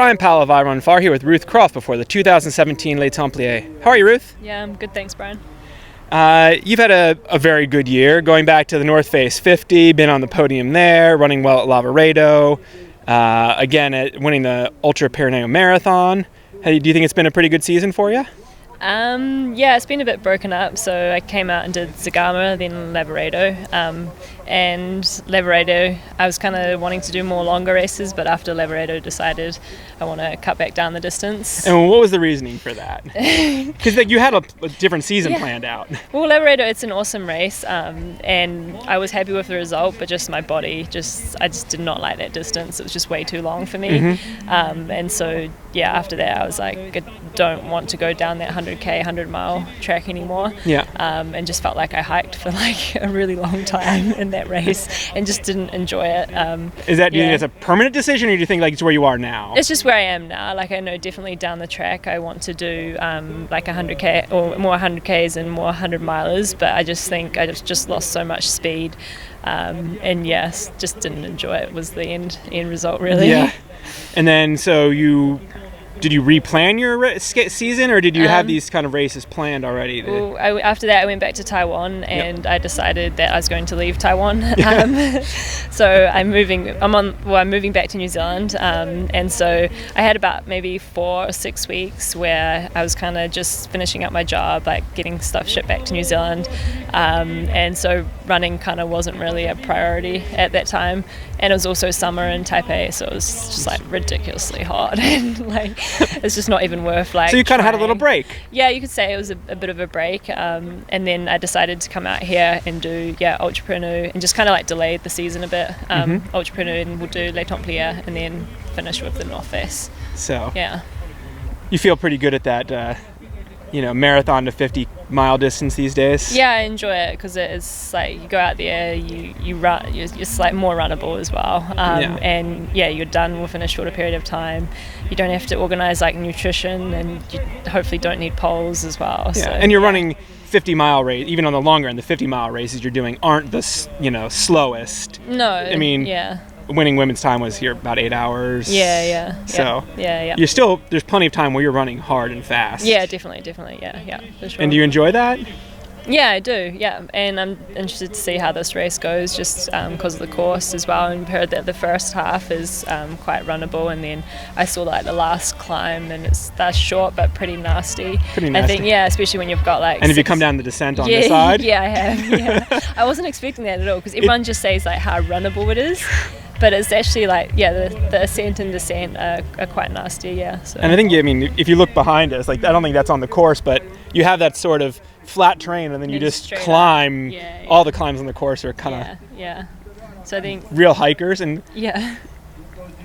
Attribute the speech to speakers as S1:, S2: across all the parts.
S1: Brian Powell of I Run Far here with Ruth Croft before the 2017 Les Templiers. How are you, Ruth?
S2: Yeah, I'm good, thanks, Brian.
S1: You've had a very good year, going back to the North Face 50, been on the podium there, running well at Lavaredo, again winning the Ultra Pyrenees Marathon. Do you think it's been a pretty good season for you?
S2: Yeah, it's been a bit broken up. So I came out and did Zagama, then Lavaredo. And Lavaredo, I was kind of wanting to do more longer races, but after Lavaredo decided I want to cut back down the distance.
S1: And what was the reasoning for that? Because you had a different season planned out.
S2: Well, Lavaredo, it's an awesome race, and I was happy with the result, but just my body, I just did not like that distance. It was just way too long for me.
S1: Mm-hmm.
S2: And so, yeah, after that, I was like, I don't want to go down that 100k, 100-mile track anymore.
S1: Yeah.
S2: And just felt like I hiked for like a really long time in that race and just didn't enjoy it.
S1: Do you think it's a permanent decision, or do you think like it's where you are now?
S2: It's just where I am now. Like, I know definitely down the track I want to do like 100k or more 100ks and more 100 milers, but I just think I just lost so much speed, and yes, just didn't enjoy it. Was the end result, really.
S1: Yeah. And then did you replan your season, or did you have these kind of races planned already?
S2: Well, after that, I went back to Taiwan, and I decided that I was going to leave Taiwan. So I'm moving back to New Zealand, and so I had about maybe 4 or 6 weeks where I was kind of just finishing up my job, like getting stuff shipped back to New Zealand, and so running kind of wasn't really a priority at that time. And it was also summer in Taipei, so it was just like ridiculously hot, and like it's just not even worth like.
S1: So you kind of had a little break.
S2: Yeah, you could say it was a bit of a break, and then I decided to come out here and do Ultra Pyrenees and just kind of like delayed the season a bit. Ultra Pyrenees, and we'll do Les Templiers and then finish with the North Face.
S1: So
S2: yeah,
S1: you feel pretty good at that, marathon to 50-mile distance these days.
S2: Yeah, I enjoy it because it's like you go out there, you run, it's like more runnable as well, and you're done within a shorter period of time. You don't have to organize like nutrition, and you hopefully don't need poles as well.
S1: Yeah,
S2: so,
S1: and you're running 50-mile race, even on the longer end. The 50-mile races you're doing aren't the slowest.
S2: No,
S1: I mean, winning women's time was here about 8 hours.
S2: Yeah.
S1: So
S2: yeah.
S1: There's plenty of time where you're running hard and fast.
S2: Yeah, definitely. Yeah, for sure.
S1: And do you enjoy that?
S2: Yeah, I do. Yeah, and I'm interested to see how this race goes, just because of the course as well. And I've heard that the first half is quite runnable, and then I saw like the last climb, and that's short but pretty nasty. I think, especially when you've got like.
S1: And if you come down the descent on the side.
S2: Yeah, I have. Yeah, I wasn't expecting that at all because everyone just says like how runnable it is. But it's actually like, the ascent and descent are quite nasty, yeah. So.
S1: And I think, if you look behind us, like I don't think that's on the course, but you have that sort of flat terrain, and then you just climb.
S2: Yeah.
S1: All the climbs on the course are kind of
S2: So I think
S1: real hikers. And
S2: yeah.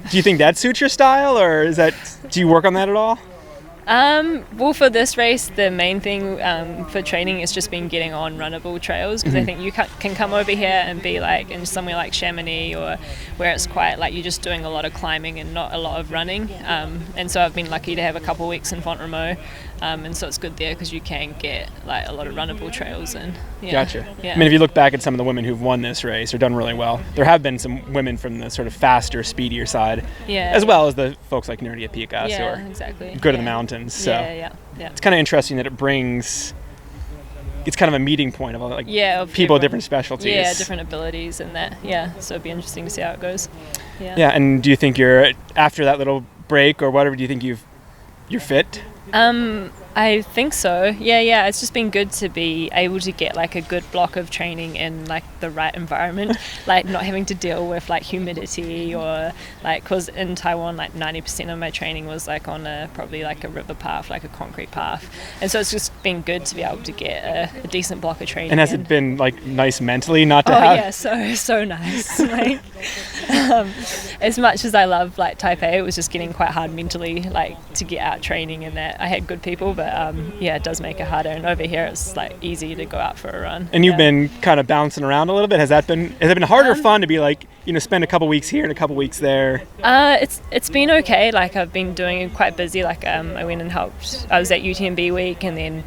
S1: Do you think that suits your style, or do you work on that at all?
S2: Well, for this race, the main thing for training has just been getting on runnable trails, because I think you can come over here and be like in somewhere like Chamonix, or where it's quite like you're just doing a lot of climbing and not a lot of running. And so I've been lucky to have a couple of weeks in Font-Romeu, and so it's good there because you can get like a lot of runnable trails in. Yeah.
S1: Gotcha.
S2: Yeah.
S1: I mean, if you look back at some of the women who've won this race or done really well, there have been some women from the sort of faster, speedier side, as well as the folks like Nerdia Picas who are
S2: exactly.
S1: good at the mountains. So
S2: yeah.
S1: It's kind of interesting that it's kind of a meeting point of like people with different specialties.
S2: Yeah, different abilities and that. Yeah, so it'd be interesting to see how it goes.
S1: Yeah, and do you think you're, after that little break or whatever, do you think you're fit?
S2: I think so. Yeah. It's just been good to be able to get like a good block of training in like the right environment, like not having to deal with like humidity or like, because in Taiwan like 90% of my training was like on probably like a river path, like a concrete path, and so it's just been good to be able to get a decent block of training.
S1: And has it been like nice mentally not to have?
S2: Oh yeah, so nice. Like as much as I love like Taipei, it was just getting quite hard mentally, like to get out training, and that I had good people, but it does make it harder. And over here it's like easy to go out for a run.
S1: And you've been kind of bouncing around a little bit. Has it been harder or fun to be like, spend a couple weeks here and a couple weeks there?
S2: It's been okay. Like I've been doing it quite busy. Like I went and helped. I was at UTMB week and then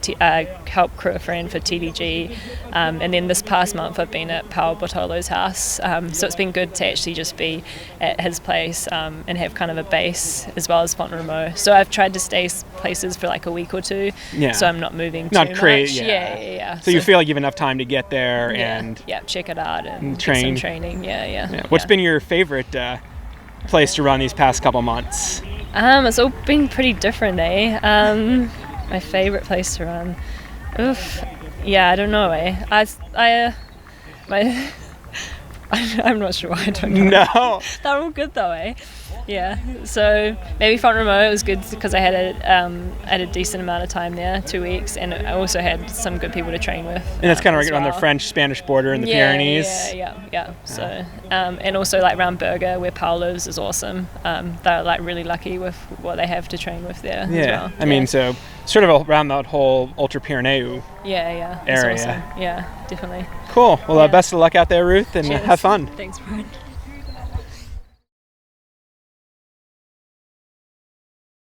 S2: helped crew a friend for TDG. And then this past month I've been at Paolo Bortolo's house. So it's been good to actually just be at his place and have kind of a base as well as Font-Romeu. So I've tried to stay places for like a week or two.
S1: Yeah.
S2: So I'm not moving
S1: not
S2: too
S1: crazy.
S2: much.
S1: Yeah. So you feel like you have enough time to get there and
S2: check it out and
S1: train.
S2: get some training. Yeah.
S1: What's been your favorite place to run these past couple months?
S2: It's all been pretty different, my favorite place to run. Oof. Yeah, I don't know, I'm not sure. I don't know.
S1: No.
S2: They're all good though, Yeah. So maybe Font-Romeu was good because I had a decent amount of time there, 2 weeks, and I also had some good people to train with.
S1: And that's kind of right on the French-Spanish border in the Pyrenees.
S2: Yeah. So and also like around Berger where Paul lives is awesome. They're like really lucky with what they have to train with there.
S1: Yeah.
S2: As well.
S1: I mean, so sort of around that whole Ultra Pyrenees
S2: area.
S1: Awesome.
S2: Yeah, definitely.
S1: Cool. Well, best of luck out there, Ruth, and
S2: Cheers.
S1: have fun.
S2: Thanks, Brian.